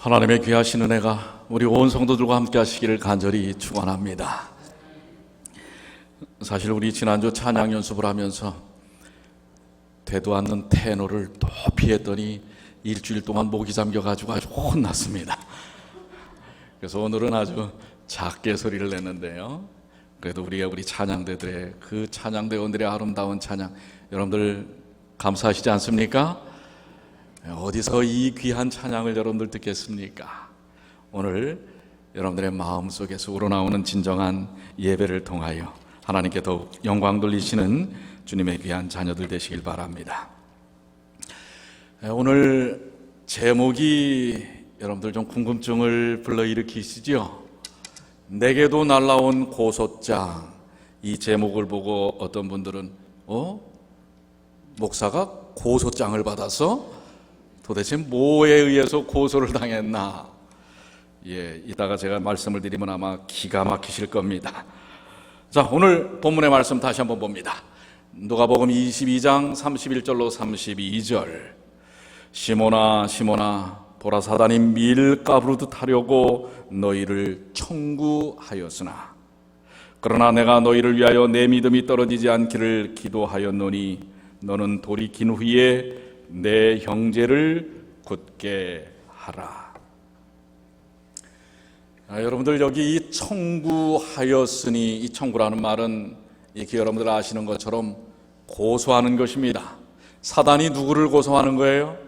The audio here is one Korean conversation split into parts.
하나님의 귀하신 은혜가 우리 온 성도들과 함께 하시기를 간절히 축원합니다. 사실 우리 지난주 찬양 연습을 하면서 되도 않는 테너를 높이 했더니 일주일 동안 목이 잠겨가지고 아주 혼났습니다. 그래서 오늘은 아주 작게 소리를 냈는데요, 그래도 우리 찬양대들의 그 찬양대원들의 아름다운 찬양, 여러분들 감사하시지 않습니까? 어디서 이 귀한 찬양을 여러분들 듣겠습니까? 오늘 여러분들의 마음속에서 우러나오는 진정한 예배를 통하여 하나님께 더욱 영광 돌리시는 주님의 귀한 자녀들 되시길 바랍니다. 오늘 제목이 여러분들 좀 궁금증을 불러일으키시죠? 내게도 날라온 고소장. 이 제목을 보고 어떤 분들은 목사가 고소장을 받았어? 도대체 뭐에 의해서 고소를 당했나? 이따가 제가 말씀을 드리면 아마 기가 막히실 겁니다. 자, 오늘 본문의 말씀 다시 한번 봅니다. 누가복음 22장 31절로 32절. 시몬아 시몬아, 보라 사단이 밀가부르듯 하려고 너희를 청구하였으나 그러나 내가 너희를 위하여 내 믿음이 떨어지지 않기를 기도하였노니 너는 돌이킨 후에 내 형제를 굳게 하라. 여러분들 여기 이 청구하였으니, 이 청구라는 말은 이렇게 여러분들 아시는 것처럼 고소하는 것입니다. 사단이 누구를 고소하는 거예요?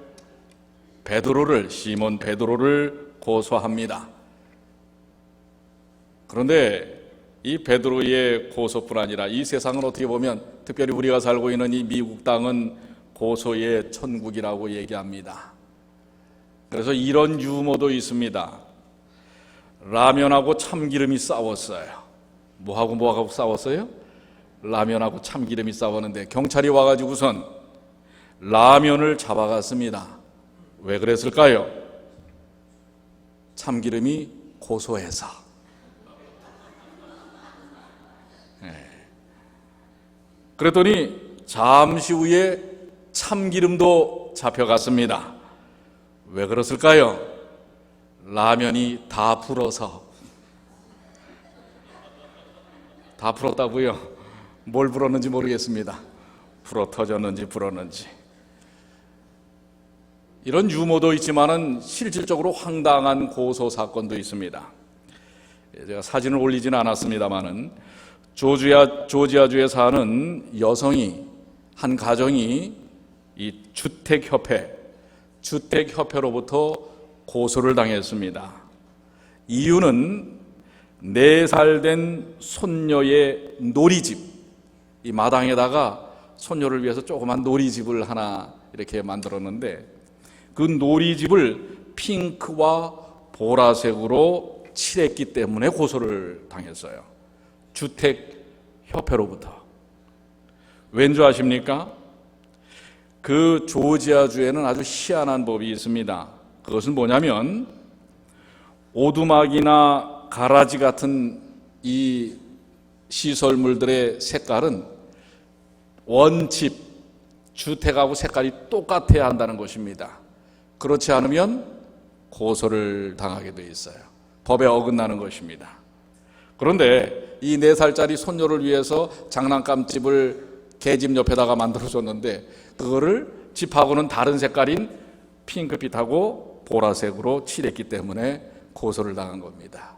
베드로를, 시몬 베드로를 고소합니다. 그런데 이 베드로의 고소뿐 아니라 이 세상은 어떻게 보면, 특별히 우리가 살고 있는 이 미국 땅은 고소의 천국이라고 얘기합니다. 그래서 이런 유머도 있습니다. 라면하고 참기름이 싸웠어요. 뭐하고 싸웠어요? 라면하고 참기름이 싸웠는데 경찰이 와가지고선 라면을 잡아갔습니다. 왜 그랬을까요? 참기름이 고소해서. 그랬더니 잠시 후에 참기름도 잡혀갔습니다. 왜 그랬을까요? 라면이 다 불어서. 다 불었다고요? 뭘 불었는지 모르겠습니다. 불어 터졌는지 불었는지. 이런 유머도 있지만은 실질적으로 황당한 고소 사건도 있습니다. 제가 사진을 올리지는 않았습니다만은 조지아주에 사는 여성이, 한 가정이 이 주택협회로부터 고소를 당했습니다. 이유는 4살 된 손녀의 놀이집, 이 마당에다가 손녀를 위해서 조그만 놀이집을 하나 이렇게 만들었는데 그 놀이집을 핑크와 보라색으로 칠했기 때문에 고소를 당했어요. 주택협회로부터. 왠 줄 아십니까? 그 조지아주에는 아주 희한한 법이 있습니다. 그것은 뭐냐면 오두막이나 가라지 같은 이 시설물들의 색깔은 원집, 주택하고 색깔이 똑같아야 한다는 것입니다. 그렇지 않으면 고소를 당하게 돼 있어요. 법에 어긋나는 것입니다. 그런데 이 4살짜리 손녀를 위해서 장난감집을 개집 옆에다가 만들어줬는데 그거를 집하고는 다른 색깔인 핑크빛하고 보라색으로 칠했기 때문에 고소를 당한 겁니다.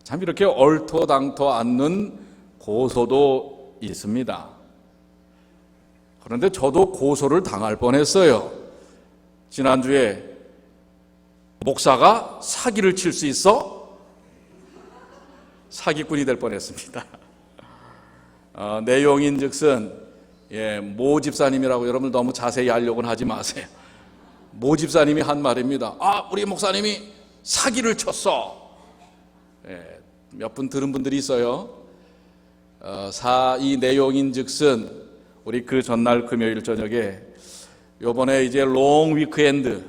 참 이렇게 얼토당토 않는 고소도 있습니다. 그런데 저도 고소를 당할 뻔했어요. 지난주에 목사가 사기를 칠 수 있어? 사기꾼이 될 뻔했습니다. 내용인즉슨 모 집사님이라고 여러분 너무 자세히 알려고는 하지 마세요. 모 집사님이 한 말입니다. 우리 목사님이 사기를 쳤어. 몇 분 들은 분들이 있어요. 이 내용인즉슨 우리 그 전날 금요일 저녁에 요번에 이제 롱 위크엔드,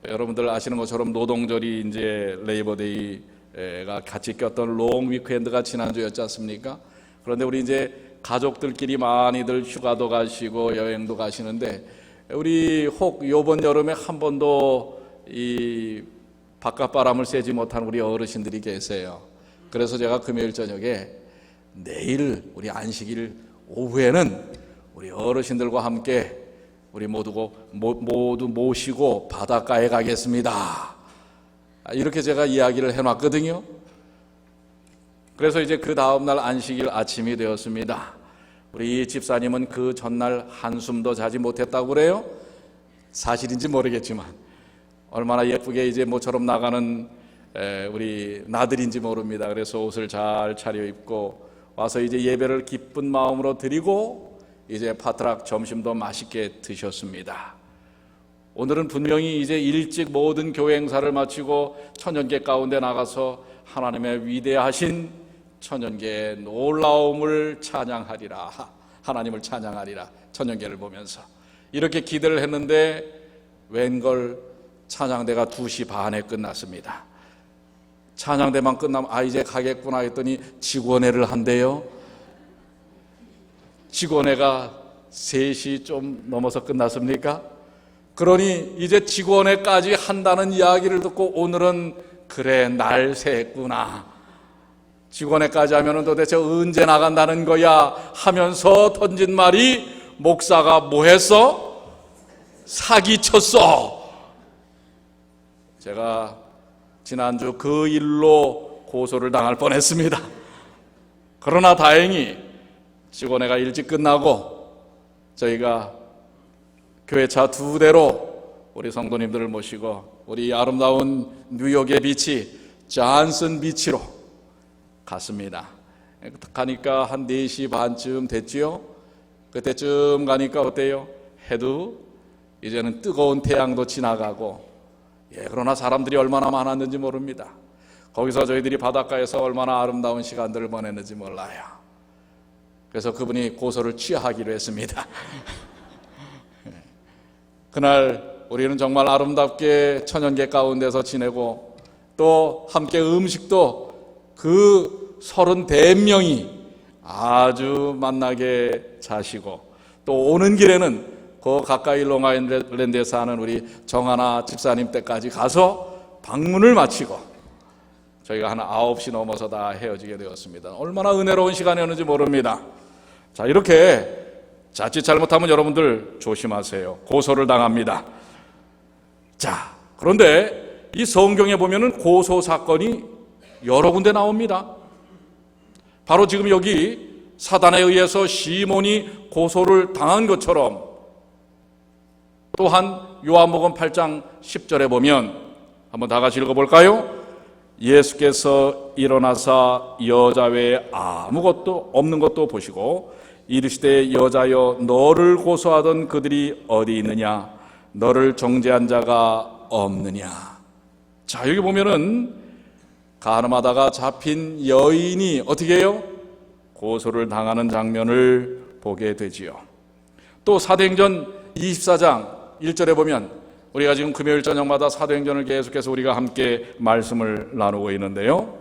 여러분들 아시는 것처럼 노동절이 이제 레이버데이가 같이 꼈던 롱 위크엔드가 지난주였지 않습니까? 그런데 우리 이제 가족들끼리 많이들 휴가도 가시고 여행도 가시는데 우리 혹 요번 여름에 한 번도 이 바깥바람을 쐬지 못한 우리 어르신들이 계세요. 그래서 제가 금요일 저녁에 내일 우리 안식일 오후에는 우리 어르신들과 함께 우리 모두 모시고 바닷가에 가겠습니다. 이렇게 제가 이야기를 해놨거든요. 그래서 이제 그 다음날 안식일 아침이 되었습니다. 우리 집사님은 그 전날 한숨도 자지 못했다고 그래요. 사실인지 모르겠지만 얼마나 예쁘게 이제 모처럼 나가는 우리 나들인지 모릅니다. 그래서 옷을 잘 차려입고 와서 이제 예배를 기쁜 마음으로 드리고 이제 파트락 점심도 맛있게 드셨습니다. 오늘은 분명히 이제 일찍 모든 교회 행사를 마치고 천연계 가운데 나가서 하나님의 위대하신 천연계의 놀라움을 찬양하리라, 하나님을 찬양하리라, 천연계를 보면서 이렇게 기대를 했는데 웬걸 찬양대가 2시 반에 끝났습니다. 찬양대만 끝나면 이제 가겠구나 했더니 직원회를 한대요. 직원회가 3시 좀 넘어서 끝났습니까? 그러니 이제 직원회까지 한다는 이야기를 듣고 오늘은 그래 날 샜구나, 직원회까지 하면 도대체 언제 나간다는 거야 하면서 던진 말이, 목사가 뭐 했어? 사기쳤어. 제가 지난주 그 일로 고소를 당할 뻔했습니다. 그러나 다행히 직원회가 일찍 끝나고 저희가 교회차 2대로 우리 성도님들을 모시고 우리 아름다운 뉴욕의 비치 잔슨 비치로 갔습니다. 가니까 한 4시 반쯤 됐지요. 그때쯤 가니까 어때요? 해도 이제는 뜨거운 태양도 지나가고, 그러나 사람들이 얼마나 많았는지 모릅니다. 거기서 저희들이 바닷가에서 얼마나 아름다운 시간들을 보냈는지 몰라요. 그래서 그분이 고소를 취하기로 했습니다. 그날 우리는 정말 아름답게 천연계 가운데서 지내고 또 함께 음식도 그 34명이 아주 만나게 자시고, 또 오는 길에는 그 가까이 롱아일랜드에 사는 우리 정하나 집사님 댁까지 가서 방문을 마치고 저희가 한 9시 넘어서 다 헤어지게 되었습니다. 얼마나 은혜로운 시간이었는지 모릅니다. 자, 이렇게 자칫 잘못하면 여러분들 조심하세요. 고소를 당합니다. 자, 그런데 이 성경에 보면은 고소 사건이 여러 군데 나옵니다. 바로 지금 여기 사단에 의해서 시몬이 고소를 당한 것처럼, 또한 요한복음 8장 10절에 보면 한번 다 같이 읽어볼까요? 예수께서 일어나사 여자 외에 아무것도 없는 것도 보시고 이르시되 여자여 너를 고소하던 그들이 어디 있느냐, 너를 정죄한 자가 없느냐. 자, 여기 보면은 가늠하다가 잡힌 여인이 어떻게 해요? 고소를 당하는 장면을 보게 되지요. 또 사도행전 24장 1절에 보면, 우리가 지금 금요일 저녁마다 사도행전을 계속해서 우리가 함께 말씀을 나누고 있는데요,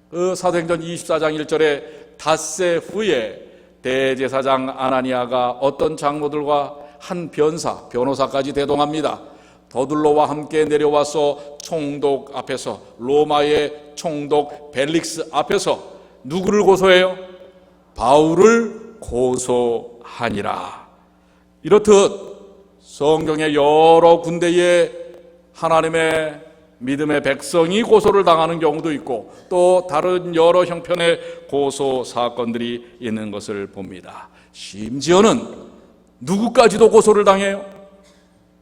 그 사도행전 24장 1절에 닷새 후에 대제사장 아나니아가 어떤 장로들과 한 변호사까지 대동합니다. 더둘로와 함께 내려와서 총독 앞에서, 로마의 총독 벨릭스 앞에서 누구를 고소해요? 바울을 고소하니라. 이렇듯 성경의 여러 군데에 하나님의 믿음의 백성이 고소를 당하는 경우도 있고, 또 다른 여러 형편의 고소 사건들이 있는 것을 봅니다. 심지어는 누구까지도 고소를 당해요?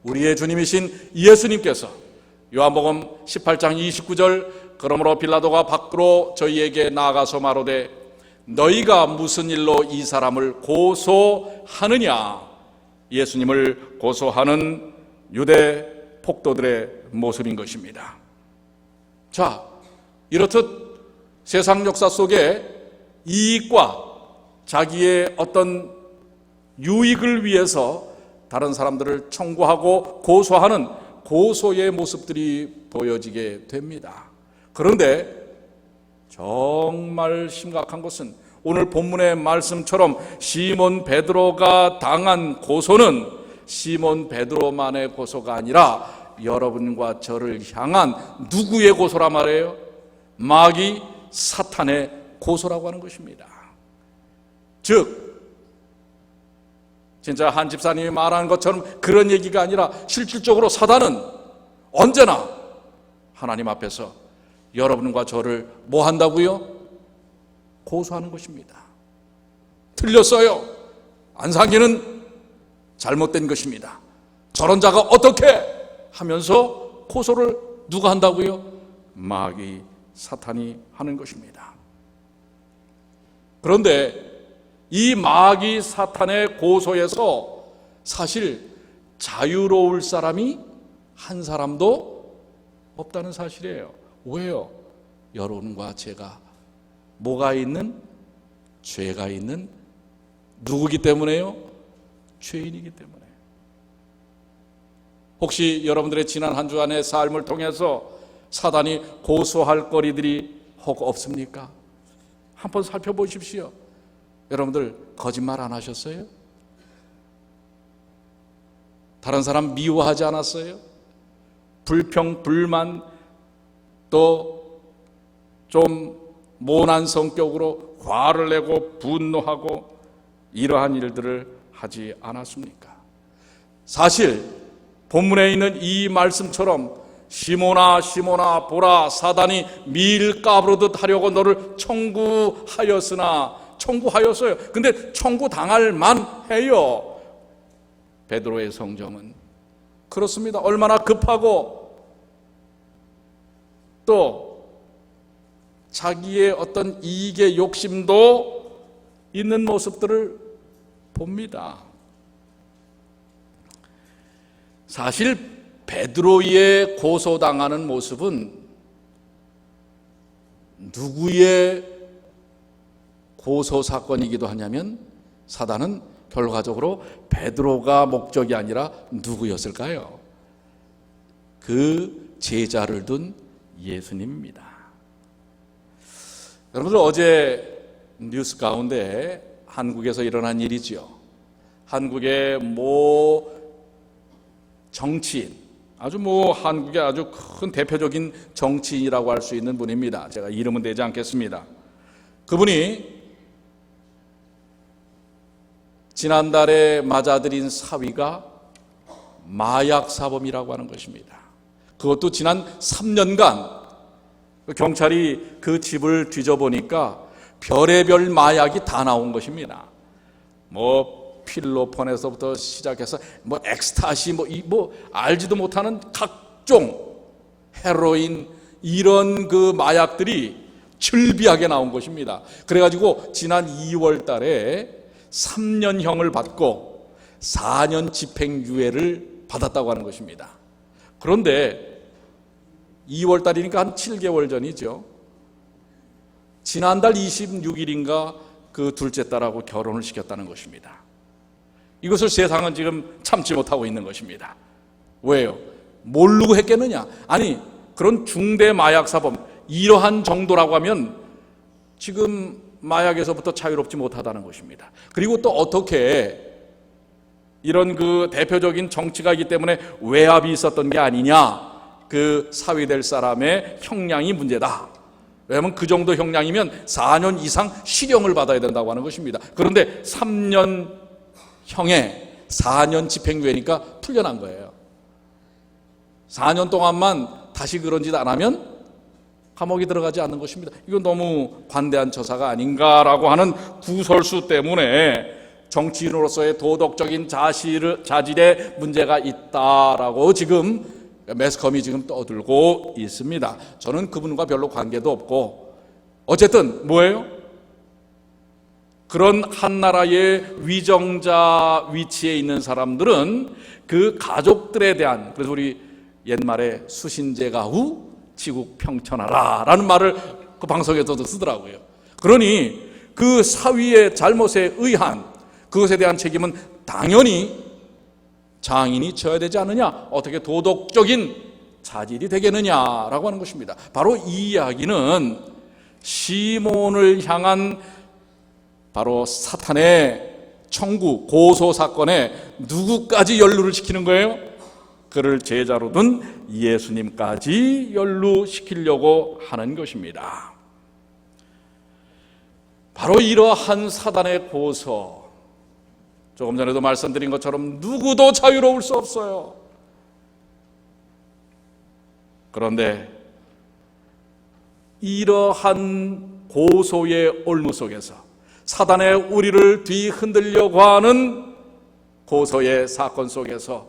우리의 주님이신 예수님께서 요한복음 18장 29절, 그러므로 빌라도가 밖으로 저희에게 나아가서 말하되 너희가 무슨 일로 이 사람을 고소하느냐. 예수님을 고소하는 유대 폭도들의 모습인 것입니다. 자, 이렇듯 세상 역사 속에 이익과 자기의 어떤 유익을 위해서 다른 사람들을 청구하고 고소하는 고소의 모습들이 보여지게 됩니다. 그런데 정말 심각한 것은 오늘 본문의 말씀처럼 시몬 베드로가 당한 고소는 시몬 베드로만의 고소가 아니라 여러분과 저를 향한 누구의 고소라 말이에요? 마귀 사탄의 고소라고 하는 것입니다. 즉 진짜 한 집사님이 말하는 것처럼 그런 얘기가 아니라 실질적으로 사단은 언제나 하나님 앞에서 여러분과 저를 뭐 한다고요? 고소하는 것입니다. 틀렸어요. 안상기는 잘못된 것입니다. 저런 자가 어떻게 하면서 고소를 누가 한다고요? 마귀 사탄이 하는 것입니다. 그런데 이 마귀 사탄의 고소에서 사실 자유로울 사람이 한 사람도 없다는 사실이에요. 왜요? 여러분과 제가 뭐가 있는? 죄가 있는 누구기 때문에요? 죄인이기 때문에. 혹시 여러분들의 지난 한 주간의 삶을 통해서 사단이 고소할 거리들이 혹 없습니까? 한번 살펴보십시오. 여러분들 거짓말 안 하셨어요? 다른 사람 미워하지 않았어요? 불평, 불만, 또 좀 모난 성격으로 화를 내고 분노하고 이러한 일들을 하지 않았습니까? 사실 본문에 있는 이 말씀처럼 시몬아 시몬아 보라 사단이 밀 까부르듯 하려고 너를 청구하였어요. 근데 청구당할 만해요. 베드로의 성정은 그렇습니다. 얼마나 급하고 또 자기의 어떤 이익의 욕심도 있는 모습들을 봅니다. 사실 베드로의 고소당하는 모습은 누구의 고소 사건이기도 하냐면 사단은 결과적으로 베드로가 목적이 아니라 누구였을까요? 그 제자를 둔 예수님입니다. 여러분들 어제 뉴스 가운데 한국에서 일어난 일이죠. 한국의 모 정치인, 한국의 아주 큰 대표적인 정치인이라고 할 수 있는 분입니다. 제가 이름은 대지 않겠습니다. 그분이 지난달에 맞아들인 사위가 마약 사범이라고 하는 것입니다. 그것도 지난 3년간 경찰이 그 집을 뒤져보니까 별의별 마약이 다 나온 것입니다. 필로폰에서부터 시작해서 엑스타시 알지도 못하는 각종 헤로인 이런 그 마약들이 즐비하게 나온 것입니다. 그래가지고 지난 2월 달에 3년형을 받고 4년 집행유예를 받았다고 하는 것입니다. 그런데 2월 달이니까 한 7개월 전이죠. 지난달 26일인가 그 둘째 딸하고 결혼을 시켰다는 것입니다. 이것을 세상은 지금 참지 못하고 있는 것입니다. 왜요? 모르고 했겠느냐? 아니, 그런 중대 마약사범 이러한 정도라고 하면 지금 마약에서부터 자유롭지 못하다는 것입니다. 그리고 또 어떻게 이런 그 대표적인 정치가이기 때문에 외압이 있었던 게 아니냐? 그 사위될 사람의 형량이 문제다. 왜냐하면 그 정도 형량이면 4년 이상 실형을 받아야 된다고 하는 것입니다. 그런데 3년 형에 4년 집행유예니까 풀려난 거예요. 4년 동안만 다시 그런 짓 안 하면 감옥에 들어가지 않는 것입니다. 이건 너무 관대한 처사가 아닌가라고 하는 구설수 때문에 정치인으로서의 도덕적인 자질에 문제가 있다라고 지금 매스컴이 지금 떠들고 있습니다. 저는 그분과 별로 관계도 없고 어쨌든 뭐예요? 그런 한 나라의 위정자 위치에 있는 사람들은 그 가족들에 대한, 그래서 우리 옛말에 수신제가후 지국 평천하라 라는 말을 그 방송에서도 쓰더라고요. 그러니 그 사위의 잘못에 의한 그것에 대한 책임은 당연히 장인이 져야 되지 않느냐? 어떻게 도덕적인 자질이 되겠느냐라고 하는 것입니다. 바로 이 이야기는 시몬을 향한 바로 사탄의 청구, 고소 사건에 누구까지 연루를 시키는 거예요? 그를 제자로 둔 예수님까지 연루시키려고 하는 것입니다. 바로 이러한 사단의 고소, 조금 전에도 말씀드린 것처럼 누구도 자유로울 수 없어요. 그런데 이러한 고소의 올무 속에서, 사단의 우리를 뒤흔들려고 하는 고소의 사건 속에서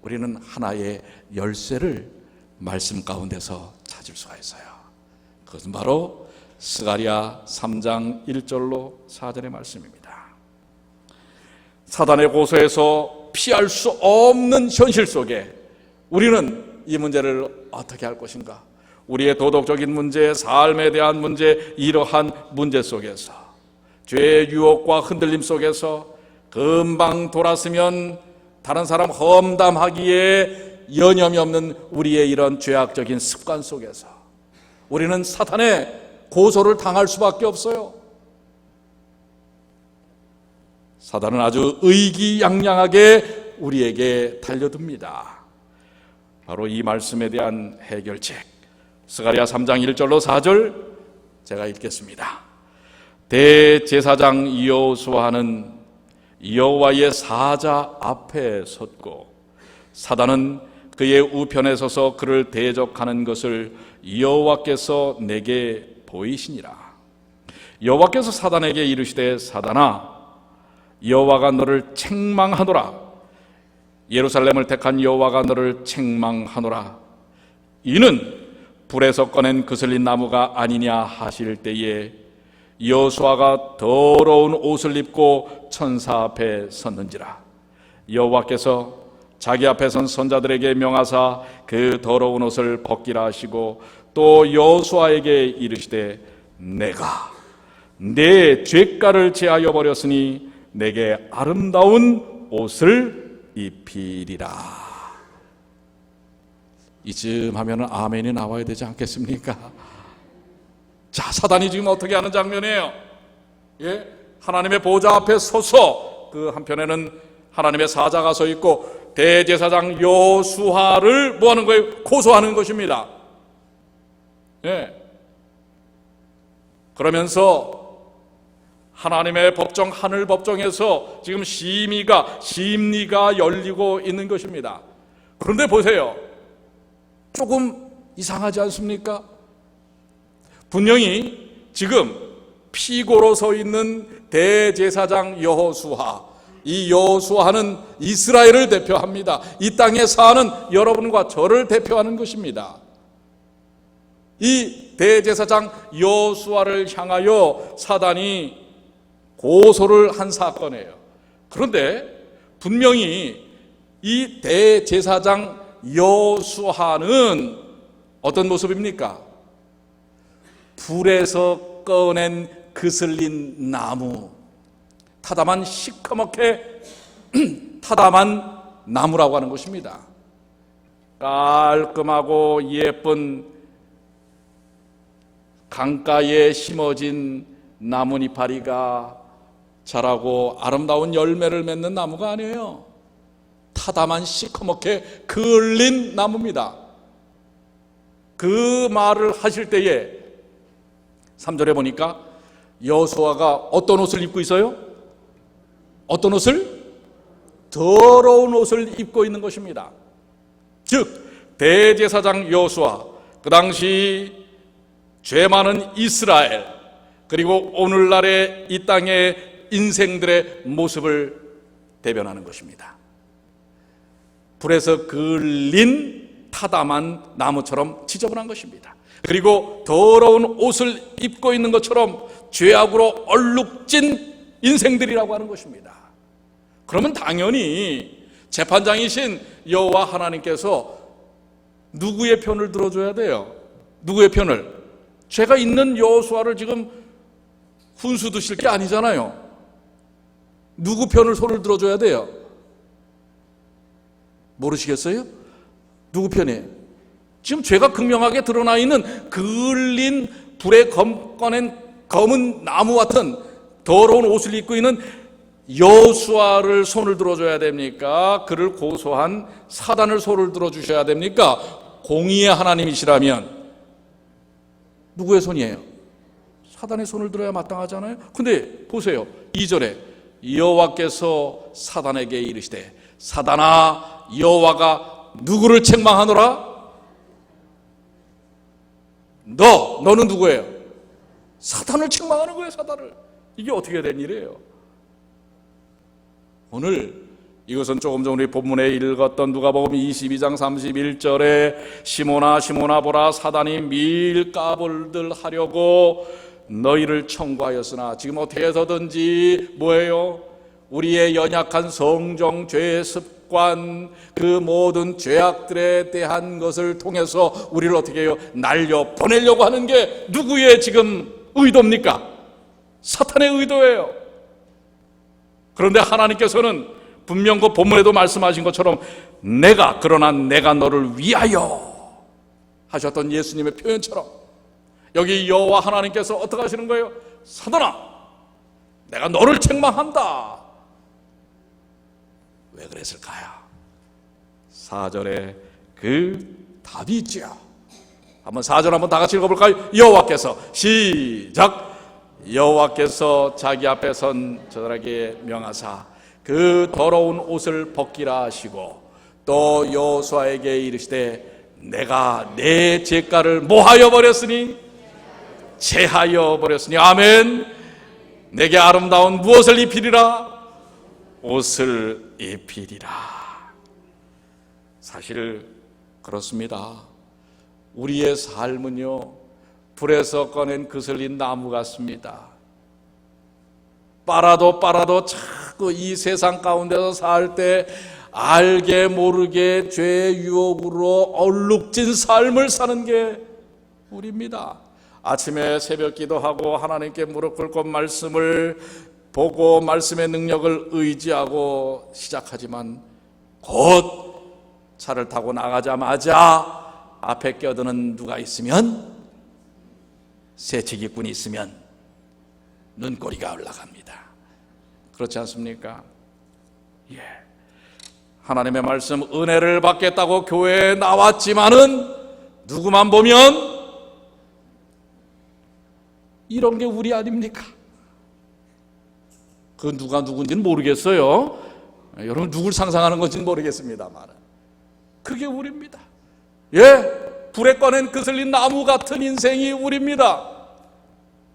우리는 하나의 열쇠를 말씀 가운데서 찾을 수가 있어요. 그것은 바로 스가랴 3장 1절로 4절의 말씀입니다. 사단의 고소에서 피할 수 없는 현실 속에 우리는 이 문제를 어떻게 할 것인가? 우리의 도덕적인 문제, 삶에 대한 문제, 이러한 문제 속에서, 죄의 유혹과 흔들림 속에서 금방 돌았으면 다른 사람 험담하기에 여념이 없는 우리의 이런 죄악적인 습관 속에서 우리는 사탄의 고소를 당할 수밖에 없어요. 사단은 아주 의기양양하게 우리에게 달려듭니다. 바로 이 말씀에 대한 해결책, 스가랴 3장 1절로 4절 제가 읽겠습니다. 대제사장 여호수아는 여호와의 사자 앞에 섰고 사단은 그의 우편에 서서 그를 대적하는 것을 여호와께서 내게 보이시니라. 여호와께서 사단에게 이르시되 사단아, 여호와가 너를 책망하노라. 예루살렘을 택한 여호와가 너를 책망하노라. 이는 불에서 꺼낸 그슬린 나무가 아니냐 하실 때에 여호수아가 더러운 옷을 입고 천사 앞에 섰는지라. 여호와께서 자기 앞에 선 선자들에게 명하사 그 더러운 옷을 벗기라 하시고 또 여호수아에게 이르시되 내가 내 죄가를 제하여 버렸으니 내게 아름다운 옷을 입히리라. 이쯤 하면 아멘이 나와야 되지 않겠습니까? 자, 사단이 지금 어떻게 하는 장면이에요? 예? 하나님의 보좌 앞에 서서 그 한편에는 하나님의 사자가 서 있고 대제사장 여호수아를 뭐 하는 거예요? 고소하는 것입니다. 예. 그러면서 하나님의 법정, 하늘 법정에서 지금 심리가 열리고 있는 것입니다. 그런데 보세요. 조금 이상하지 않습니까? 분명히 지금 피고로 서 있는 대제사장 여호수아, 이 여호수아는 이스라엘을 대표합니다. 이 땅에 사는 여러분과 저를 대표하는 것입니다. 이 대제사장 여호수아를 향하여 사단이 고소를 한 사건이에요. 그런데 분명히 이 대제사장 여호수아는 어떤 모습입니까? 불에서 꺼낸 그슬린 나무, 타담한 시커멓게 타담한 나무라고 하는 것입니다. 깔끔하고 예쁜 강가에 심어진 나뭇이파리가 자라고 아름다운 열매를 맺는 나무가 아니에요. 타담한 시커멓게 그을린 나무입니다. 그 말을 하실 때에 3절에 보니까 여호수아가 어떤 옷을 입고 있어요? 어떤 옷을? 더러운 옷을 입고 있는 것입니다. 즉 대제사장 여호수아, 그 당시 죄 많은 이스라엘, 그리고 오늘날의 이 땅의 인생들의 모습을 대변하는 것입니다. 불에서 그을린 타담한 나무처럼 지저분한 것입니다. 그리고 더러운 옷을 입고 있는 것처럼 죄악으로 얼룩진 인생들이라고 하는 것입니다. 그러면 당연히 재판장이신 여호와 하나님께서 누구의 편을 들어줘야 돼요? 누구의 편을? 죄가 있는 여호수아를 지금 훈수 두실 게 아니잖아요. 누구 편을 손을 들어줘야 돼요? 모르시겠어요? 누구 편이에요? 지금 죄가 극명하게 드러나 있는 그을린 불에 꺼낸 검은 나무 같은 더러운 옷을 입고 있는 여호수아를 손을 들어줘야 됩니까? 그를 고소한 사단을 손을 들어주셔야 됩니까? 공의의 하나님이시라면 누구의 손이에요? 사단의 손을 들어야 마땅하잖아요. 근데 보세요, 2절에 여호와께서 사단에게 이르시되 사단아, 여호와가 누구를 책망하노라? 너는 누구예요? 사단을 책망하는 거예요. 사단을. 이게 어떻게 된 일이에요? 오늘 이것은 조금 전 우리 본문에 읽었던 누가복음 22장 31절에 시몬아 시몬아 보라, 사단이 밀가불들 하려고 너희를 청구하였으나, 지금 어떻게 해서든지 뭐예요? 우리의 연약한 성정, 죄의 습관, 그 모든 죄악들에 대한 것을 통해서 우리를 어떻게 해요? 날려 보내려고 하는 게 누구의 지금 의도입니까? 사탄의 의도예요. 그런데 하나님께서는 분명 그 본문에도 말씀하신 것처럼 그러나 내가 너를 위하여 하셨던 예수님의 표현처럼 여기 여호와 하나님께서 어떻게 하시는 거예요? 사단아, 내가 너를 책망한다. 왜 그랬을까요? 4절에 그 답이 있죠. 한번 4절 한번 다 같이 읽어볼까요? 여호와께서, 시작. 여호와께서 자기 앞에 선 저들에게 명하사 그 더러운 옷을 벗기라 하시고, 또 여호수아에게 이르시되 내가 내 죄가를 뭐하여 버렸으니? 제하여 버렸으니. 아멘. 내게 아름다운 무엇을 입히리라? 옷을 입히리라. 사실 그렇습니다. 우리의 삶은요, 불에서 꺼낸 그슬린 나무 같습니다. 빨아도 자꾸 이 세상 가운데서 살 때 알게 모르게 죄의 유혹으로 얼룩진 삶을 사는 게 우리입니다. 아침에 새벽 기도하고 하나님께 무릎 꿇고 말씀을 보고 말씀의 능력을 의지하고 시작하지만 곧 차를 타고 나가자마자 앞에 껴드는 누가 있으면, 새치기꾼이 있으면 눈꼬리가 올라갑니다. 그렇지 않습니까? 예. 하나님의 말씀, 은혜를 받겠다고 교회에 나왔지만은 누구만 보면 이런 게 우리 아닙니까? 그 누가 누군지는 모르겠어요. 여러분 누굴 상상하는 건지는 모르겠습니다만 그게 우리입니다. 예, 불에 꺼낸 그슬린 나무 같은 인생이 우리입니다.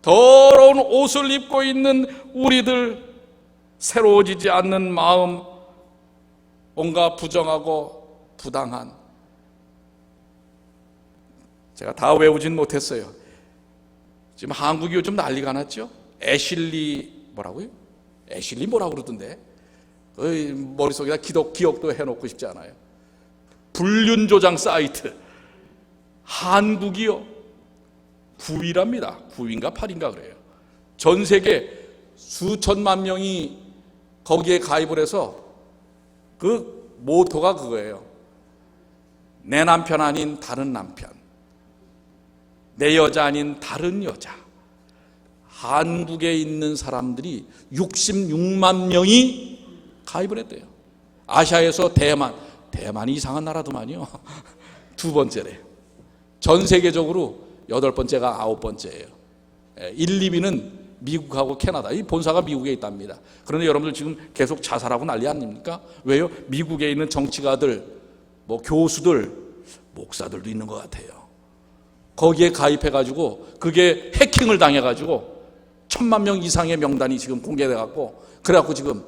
더러운 옷을 입고 있는 우리들, 새로워지지 않는 마음, 온갖 부정하고 부당한, 제가 다 외우진 못했어요. 지금 한국이 요즘 난리가 났죠. 애슐리 뭐라고요? 애슐리 뭐라고 그러던데, 머릿속에다 기억도 해놓고 싶지 않아요. 불륜조장 사이트, 한국이요 9위랍니다. 9위인가 8위인가 그래요. 전 세계 수천만 명이 거기에 가입을 해서 그 모토가 그거예요. 내 남편 아닌 다른 남편, 내 여자 아닌 다른 여자. 한국에 있는 사람들이 66만 명이 가입을 했대요. 아시아에서 대만이 이상한 나라더만요. 두 번째래. 전 세계적으로 8번째가 9번째예요. 1, 2위는 미국하고 캐나다, 이 본사가 미국에 있답니다. 그런데 여러분들 지금 계속 자살하고 난리 아닙니까? 왜요? 미국에 있는 정치가들, 교수들, 목사들도 있는 것 같아요. 거기에 가입해가지고 그게 해킹을 당해가지고 1000만 명 이상의 명단이 지금 공개돼갖고, 그래갖고 지금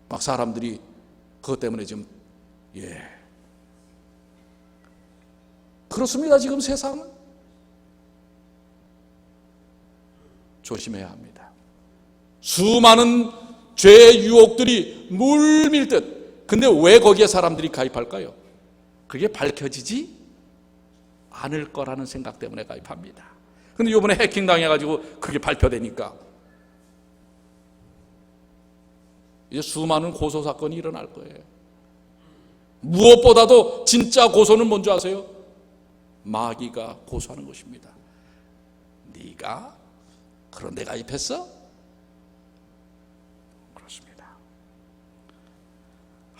막 사람들이 그것 때문에 지금, 그렇습니다. 지금 세상은. 조심해야 합니다. 수많은 죄의 유혹들이 물밀듯. 근데 왜 거기에 사람들이 가입할까요? 그게 밝혀지지 않을 거라는 생각 때문에 가입합니다. 근데 이번에 해킹 당해가지고 그게 발표되니까 이제 수많은 고소 사건이 일어날 거예요. 무엇보다도 진짜 고소는 뭔지 아세요? 마귀가 고소하는 것입니다. 네가 그런데 가입했어? 그렇습니다.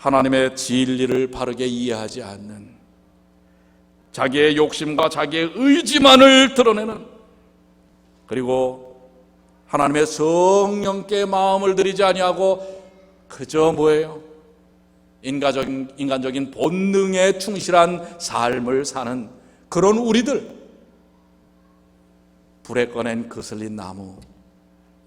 하나님의 진리를 바르게 이해하지 않는, 자기의 욕심과 자기의 의지만을 드러내는, 그리고 하나님의 성령께 마음을 들이지 아니하고 그저 뭐예요? 인간적인 본능에 충실한 삶을 사는 그런 우리들, 불에 꺼낸 거슬린 나무,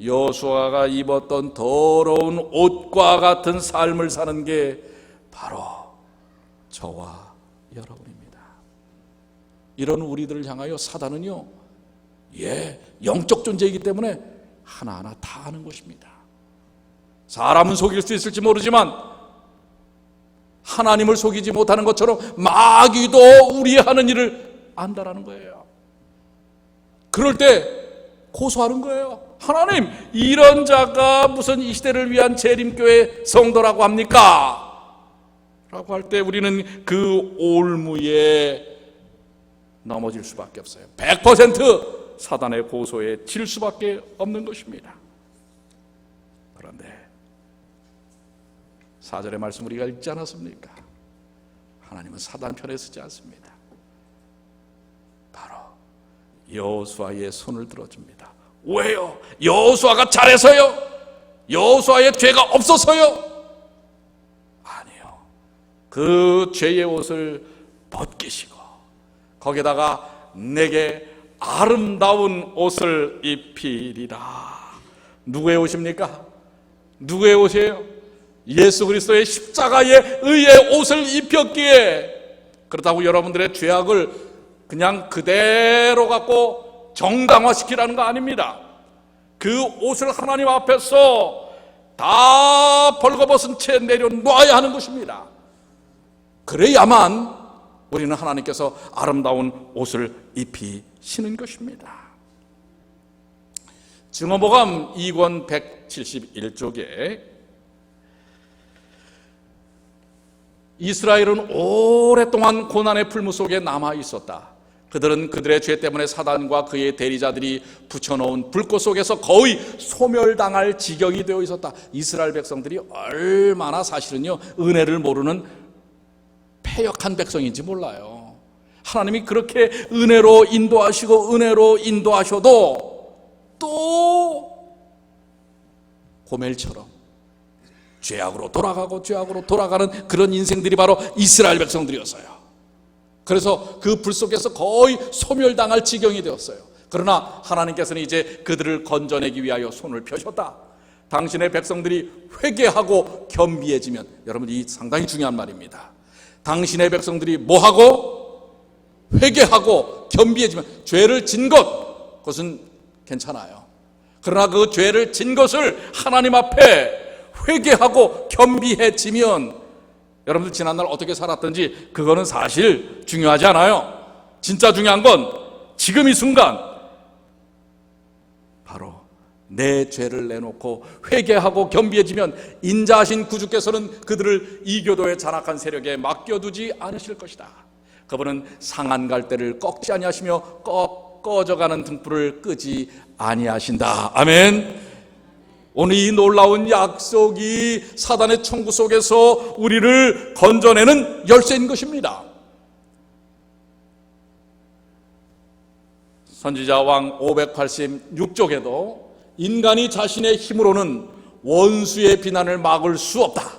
여호수아가 입었던 더러운 옷과 같은 삶을 사는 게 바로 저와 여러분입니다. 이런 우리들을 향하여 사단은요, 영적 존재이기 때문에 하나하나 다 아는 것입니다. 사람은 속일 수 있을지 모르지만 하나님을 속이지 못하는 것처럼 마귀도 우리의 하는 일을 안다라는 거예요. 그럴 때 고소하는 거예요. 하나님, 이런 자가 무슨 이 시대를 위한 재림교회 성도라고 합니까? 라고 할 때 우리는 그 올무에 넘어질 수밖에 없어요. 100% 사단의 고소에 질 수밖에 없는 것입니다. 그런데 4절의 말씀 우리가 읽지 않았습니까? 하나님은 사단 편에 서지 않습니다. 바로 여호수아의 손을 들어줍니다. 왜요? 여호수아가 잘해서요? 여호수아의 죄가 없어서요? 아니요. 그 죄의 옷을 벗기시고 거기다가 내게 아름다운 옷을 입히리라. 누구의 옷입니까? 누구의 옷이에요? 예수 그리스도의 십자가에 의해 옷을 입혔기에, 그렇다고 여러분들의 죄악을 그냥 그대로 갖고 정당화시키라는 거 아닙니다. 그 옷을 하나님 앞에서 다 벌거벗은 채 내려놓아야 하는 것입니다. 그래야만 우리는 하나님께서 아름다운 옷을 입히시는 것입니다. 증언보감 2권 171쪽에 이스라엘은 오랫동안 고난의 풀무 속에 남아 있었다. 그들은 그들의 죄 때문에 사단과 그의 대리자들이 붙여놓은 불꽃 속에서 거의 소멸당할 지경이 되어 있었다. 이스라엘 백성들이 얼마나 사실은요, 은혜를 모르는 패역한 백성인지 몰라요. 하나님이 그렇게 은혜로 인도하시고 은혜로 인도하셔도 또 고멜처럼 죄악으로 돌아가고 죄악으로 돌아가는 그런 인생들이 바로 이스라엘 백성들이었어요. 그래서 그 불 속에서 거의 소멸당할 지경이 되었어요. 그러나 하나님께서는 이제 그들을 건져내기 위하여 손을 펴셨다. 당신의 백성들이 회개하고 겸비해지면, 여러분 이 상당히 중요한 말입니다. 당신의 백성들이 뭐하고? 회개하고 겸비해지면, 죄를 진 것, 그것은 괜찮아요. 그러나 그 죄를 진 것을 하나님 앞에 회개하고 겸비해지면, 여러분들 지난날 어떻게 살았든지 그거는 사실 중요하지 않아요. 진짜 중요한 건 지금 이 순간 바로 내 죄를 내놓고 회개하고 겸비해지면 인자하신 구주께서는 그들을 이교도의 잔악한 세력에 맡겨두지 않으실 것이다. 그분은 상한 갈대를 꺾지 아니하시며 꺼져가는 등불을 끄지 아니하신다. 아멘. 오늘 이 놀라운 약속이 사단의 청구 속에서 우리를 건져내는 열쇠인 것입니다. 선지자 왕 586쪽에도 인간이 자신의 힘으로는 원수의 비난을 막을 수 없다.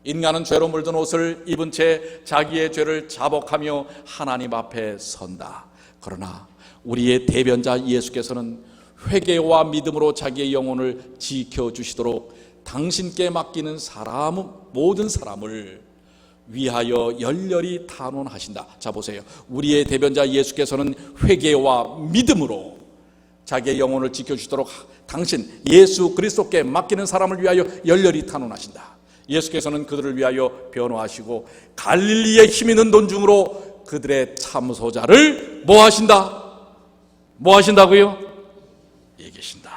인간은 죄로 물든 옷을 입은 채 자기의 죄를 자복하며 하나님 앞에 선다. 그러나 우리의 대변자 예수께서는 회개와 믿음으로 자기의 영혼을 지켜주시도록 당신께 맡기는 모든 사람을 위하여 열렬히 탄원하신다. 자 보세요. 우리의 대변자 예수께서는 회개와 믿음으로 자기의 영혼을 지켜주시도록 당신 예수 그리스도께 맡기는 사람을 위하여 열렬히 탄원하신다. 예수께서는 그들을 위하여 변호하시고 갈릴리의 힘있는 논중으로 그들의 참소자를 뭐 하신다? 뭐 하신다고요? 이기신다.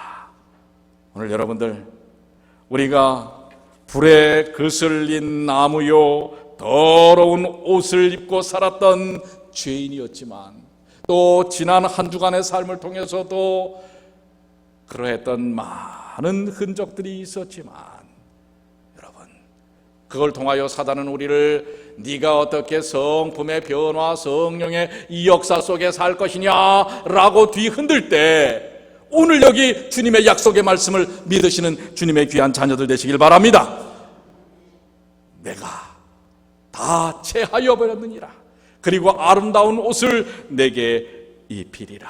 오늘 여러분들, 우리가 불에 거슬린 나무요 더러운 옷을 입고 살았던 죄인이었지만, 또 지난 한 주간의 삶을 통해서도 그러했던 많은 흔적들이 있었지만, 여러분 그걸 통하여 사단은 우리를 네가 어떻게 성품의 변화, 성령의 이 역사 속에 살 것이냐라고 뒤흔들 때 오늘 여기 주님의 약속의 말씀을 믿으시는 주님의 귀한 자녀들 되시길 바랍니다. 내가 다 채하여 버렸느니라. 그리고 아름다운 옷을 내게 입히리라.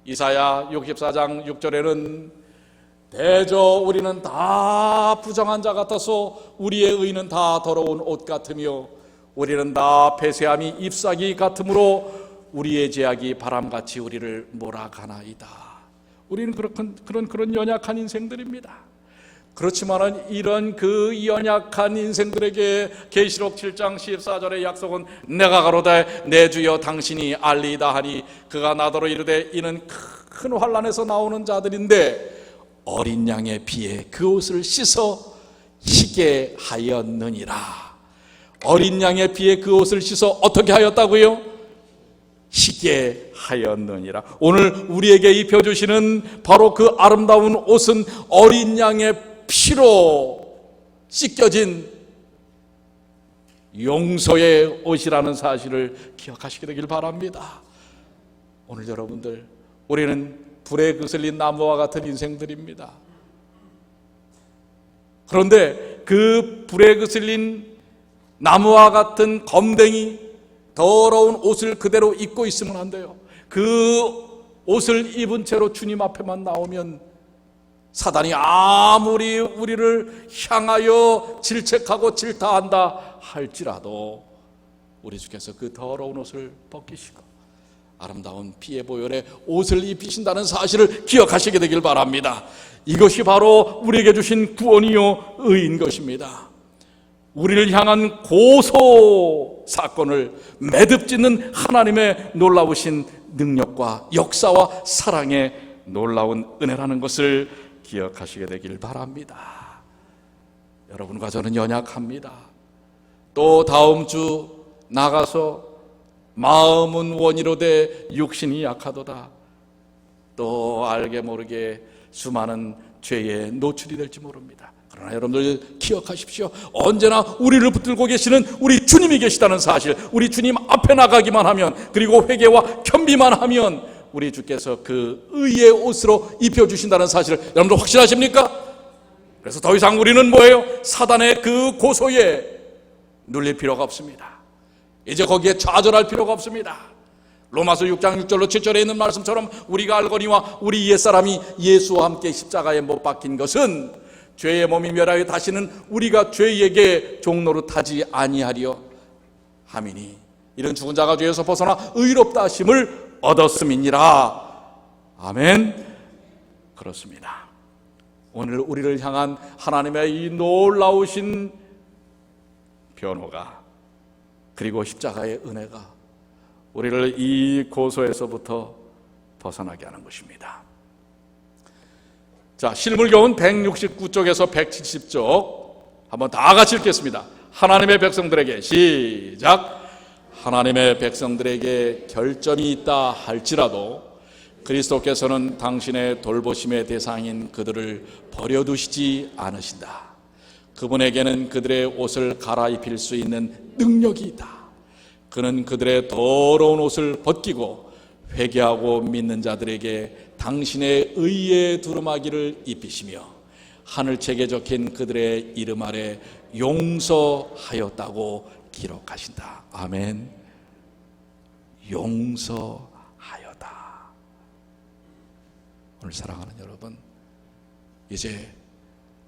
이사야 64장 6절에는 대저 우리는 다 부정한 자 같아서 우리의 의는 다 더러운 옷 같으며 우리는 다 폐쇄함이 잎사귀 같으므로 우리의 제약이 바람같이 우리를 몰아가나이다. 우리는 그런 연약한 인생들입니다. 그렇지만은 이런 그 연약한 인생들에게 계시록 7장 14절의 약속은 내가 가로되 내 주여 당신이 알리이다 하니 그가 나더러 이르되 이는 큰 환난에서 나오는 자들인데 어린 양의 피에 그 옷을 씻어 희게 하였느니라. 어린 양의 피에 그 옷을 씻어 어떻게 하였다고요? 희게 하였느니라. 오늘 우리에게 입혀주시는 바로 그 아름다운 옷은 어린 양의 피로 씻겨진 용서의 옷이라는 사실을 기억하시게 되길 바랍니다. 오늘 여러분들, 우리는 불에 그슬린 나무와 같은 인생들입니다. 그런데 그 불에 그슬린 나무와 같은 검댕이 더러운 옷을 그대로 입고 있으면 안 돼요. 그 옷을 입은 채로 주님 앞에만 나오면 사단이 아무리 우리를 향하여 질책하고 질타한다 할지라도 우리 주께서 그 더러운 옷을 벗기시고 아름다운 피의 보혈의 옷을 입히신다는 사실을 기억하시게 되길 바랍니다. 이것이 바로 우리에게 주신 구원이요 의인 것입니다. 우리를 향한 고소 사건을 매듭짓는 하나님의 놀라우신 능력과 역사와 사랑의 놀라운 은혜라는 것을 기억하시게 되길 바랍니다. 여러분과 저는 연약합니다. 또 다음 주 나가서 마음은 원이로되 육신이 약하도다. 또 알게 모르게 수많은 죄에 노출이 될지 모릅니다. 그러나 여러분들 기억하십시오. 언제나 우리를 붙들고 계시는 우리 주님이 계시다는 사실, 우리 주님 앞에 나가기만 하면, 그리고 회개와 겸비만 하면 우리 주께서 그 의의 옷으로 입혀주신다는 사실을 여러분들 확신하십니까? 그래서 더 이상 우리는 뭐예요? 사단의 그 고소에 눌릴 필요가 없습니다. 이제 거기에 좌절할 필요가 없습니다. 로마서 6장 6절로 7절에 있는 말씀처럼 우리가 알거니와 우리 옛사람이 예수와 함께 십자가에 못 박힌 것은 죄의 몸이 멸하여 다시는 우리가 죄에게 종노릇하지 아니하려 함이니 이런 죽은 자가 죄에서 벗어나 의롭다 하심을 얻었음이니라. 아멘. 그렇습니다. 오늘 우리를 향한 하나님의 이 놀라우신 변호가, 그리고 십자가의 은혜가 우리를 이 고소에서부터 벗어나게 하는 것입니다. 자, 실물교훈 169쪽에서 170쪽 한번 다 같이 읽겠습니다. 하나님의 백성들에게 시작. 하나님의 백성들에게 결점이 있다 할지라도 그리스도께서는 당신의 돌보심의 대상인 그들을 버려두시지 않으신다. 그분에게는 그들의 옷을 갈아입힐 수 있는 능력이 있다. 그는 그들의 더러운 옷을 벗기고 회개하고 믿는 자들에게 당신의 의의 두루마기를 입히시며 하늘책에 적힌 그들의 이름 아래 용서하였다고 기록하신다. 아멘. 용서하였다. 오늘 사랑하는 여러분, 이제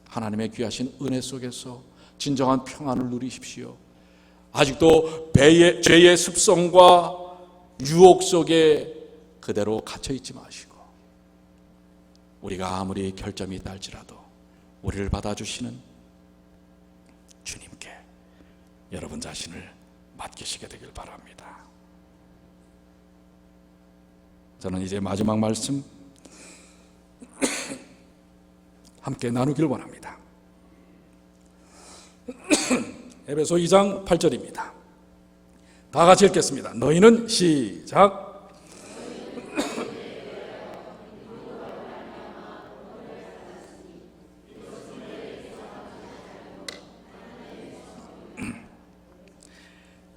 하나님의 귀하신 은혜 속에서 진정한 평안을 누리십시오. 아직도 죄의 습성과 유혹 속에 그대로 갇혀있지 마시고, 우리가 아무리 결점이 있다 할지라도 우리를 받아주시는 주님께 여러분 자신을 맡기시게 되길 바랍니다. 저는 이제 마지막 말씀 함께 나누길 원합니다. 에베소 2장 8절입니다. 다 같이 읽겠습니다. 너희는 시작.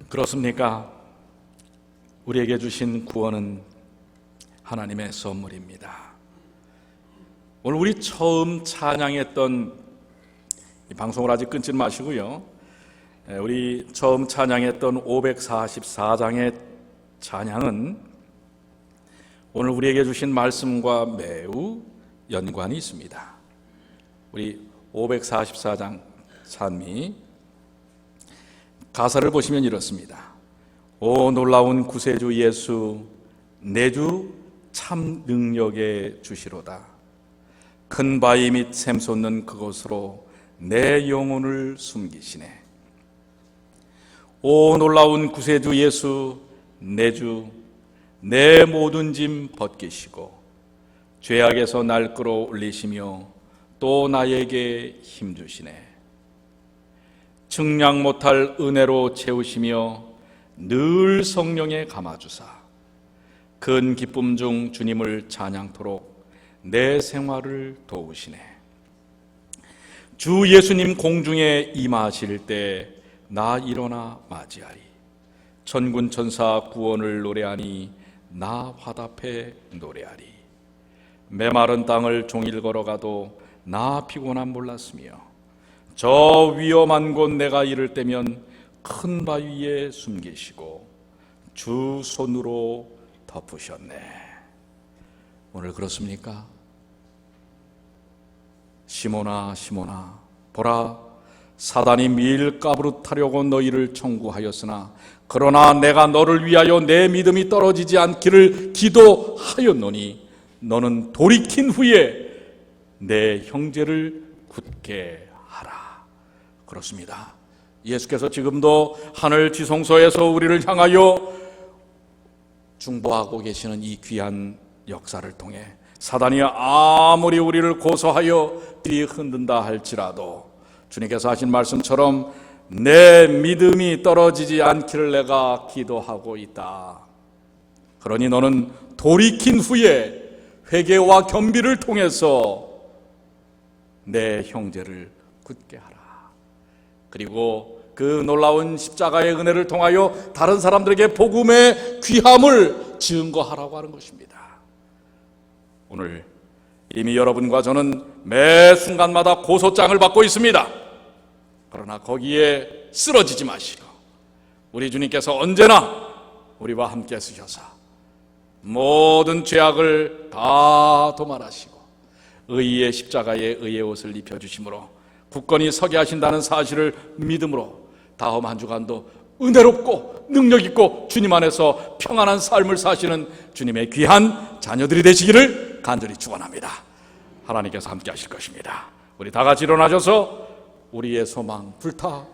그렇습니까? 우리에게 주신 구원은 하나님의 선물입니다. 오늘 우리 처음 찬양했던 이 방송을 아직 끊지 마시고요. 우리 처음 찬양했던 544장의 찬양은 오늘 우리에게 주신 말씀과 매우 연관이 있습니다. 우리 544장 찬미 가사를 보시면 이렇습니다. 오 놀라운 구세주 예수 내 주 참 능력의 주시로다. 큰 바위 및 샘솟는 그곳으로 내 영혼을 숨기시네. 오 놀라운 구세주 예수 내 주 내 모든 짐 벗기시고 죄악에서 날 끌어올리시며 또 나에게 힘주시네. 측량 못할 은혜로 채우시며 늘 성령에 감아주사 큰 기쁨 중 주님을 찬양토록 내 생활을 도우시네. 주 예수님 공중에 임하실 때 나 일어나 맞이하리. 천군 천사 구원을 노래하니 나 화답해 노래하리. 메마른 땅을 종일 걸어가도 나 피곤함 몰랐으며 저 위험한 곳 내가 이를 때면 큰 바위에 숨기시고 주 손으로 덮으셨네. 오늘 그렇습니까? 시몬아 시몬아 보라 사단이 밀가부르타려고 너희를 청구하였으나 그러나 내가 너를 위하여 내 믿음이 떨어지지 않기를 기도하였노니 너는 돌이킨 후에 내 형제를 굳게 하라. 그렇습니다. 예수께서 지금도 하늘 지성소에서 우리를 향하여 중보하고 계시는 이 귀한 역사를 통해 사단이 아무리 우리를 고소하여 뒤에 흔든다 할지라도 주님께서 하신 말씀처럼 내 믿음이 떨어지지 않기를 내가 기도하고 있다. 그러니 너는 돌이킨 후에 회개와 겸비를 통해서 내 형제를 굳게 하라. 그리고 그 놀라운 십자가의 은혜를 통하여 다른 사람들에게 복음의 귀함을 증거하라고 하는 것입니다. 오늘 이미 여러분과 저는 매 순간마다 고소장을 받고 있습니다. 그러나 거기에 쓰러지지 마시고 우리 주님께서 언제나 우리와 함께 쓰셔서 모든 죄악을 다 도말하시고 의의 십자가의 의의 옷을 입혀주심으로 굳건히 서게 하신다는 사실을 믿음으로 다음 한 주간도 은혜롭고 능력있고 주님 안에서 평안한 삶을 사시는 주님의 귀한 자녀들이 되시기를 간절히 축원합니다. 하나님께서 함께 하실 것입니다. 우리 다 같이 일어나셔서 우리의 소망 불타